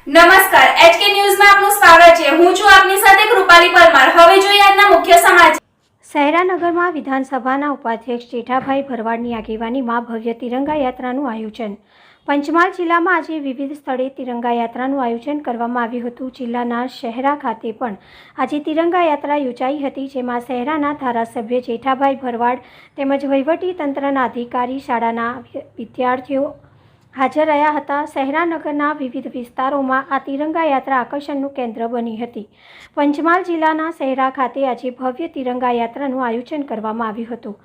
નમસ્કાર એચકે ન્યૂઝમાં આપનું સ્વાગત છે। હું છું આપની સાથે કૃપાલી પરમાર। હવે જોઈએ આજના મુખ્ય સમાચાર। સહેરાનગરમાં વિધાનસભાના ઉપાધ્યક્ષ જેઠાભાઈ ભરવાડની આગેવાનીમાં ભવ્ય તિરંગા યાત્રાનું આયોજન। પંચમહાલ જિલ્લામાં આજે વિવિધ સ્થળે તિરંગા યાત્રાનું આયોજન કરવામાં આવ્યું હતું। જિલ્લાના શહેરા ખાતે પણ આજે તિરંગા યાત્રા યોજાઈ હતી, જેમાં શહેરાના ધારાસભ્ય જેઠાભાઈ ભરવાડ તેમજ વહીવટી તંત્રના અધિકારી, શાળાના વિદ્યાર્થીઓ હાજર રહ્યા હતા। સહેરાનગરના વિવિધ વિસ્તારોમાં આ તિરંગા યાત્રા આકર્ષણનું કેન્દ્ર બની હતી। પંચમહાલ જિલ્લાના શહેરા ખાતે આજે ભવ્ય તિરંગા યાત્રાનું આયોજન કરવામાં આવ્યું હતું।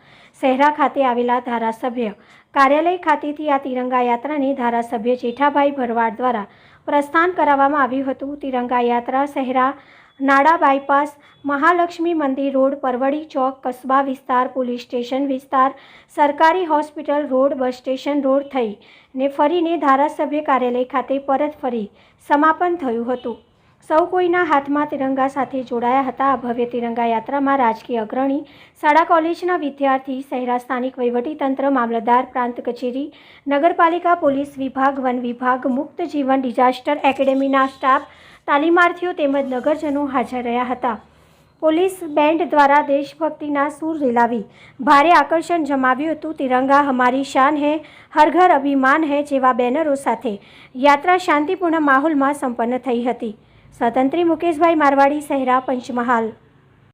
શહેરા ખાતે આવેલા ધારાસભ્ય કાર્યાલય ખાતેથી આ તિરંગા યાત્રાને ધારાસભ્ય જેઠાભાઈ ભરવાડ દ્વારા પ્રસ્થાન કરાવવામાં આવ્યું હતું। તિરંગા યાત્રા શહેરા નાડા બાયપાસ, મહાલક્ષ્મી મંદિર રોડ, પરવડી ચોક, કસ્બા વિસ્તાર, પોલીસ સ્ટેશન વિસ્તાર, સરકારી hospital road, bus station road થઈને ફરીને ધારાસભ્ય કાર્યાલય ખાતે પરત ફરી સમાપન થયું હતું। સૌ કોઈના હાથમાં તિરંગા સાથે જોડાયા હતા। આ ભવ્ય તિરંગા યાત્રામાં રાજકીય અગ્રણી, શાળા કોલેજના વિદ્યાર્થી, શહેરા સ્થાનિક વહીવટીતંત્ર, મામલતદાર, પ્રાંત કચેરી, નગરપાલિકા, પોલીસ વિભાગ, વન વિભાગ, મુક્ત જીવન ડિઝાસ્ટર એકેડેમીના સ્ટાફ, તાલીમાર્થીઓ તેમજ નગરજનો હાજર રહ્યા હતા। પોલીસ બેન્ડ દ્વારા દેશભક્તિના સૂર રેલાવી ભારે આકર્ષણ જમાવ્યું હતું। તિરંગા હમારી શાન હૈ, હર ઘર અભિમાન હૈ જેવા બેનરો સાથે યાત્રા શાંતિપૂર્ણ માહોલમાં સંપન્ન થઈ હતી। સ્વતંત્રી મુકેશભાઈ મારવાડી, શહેરા, પંચમહાલ।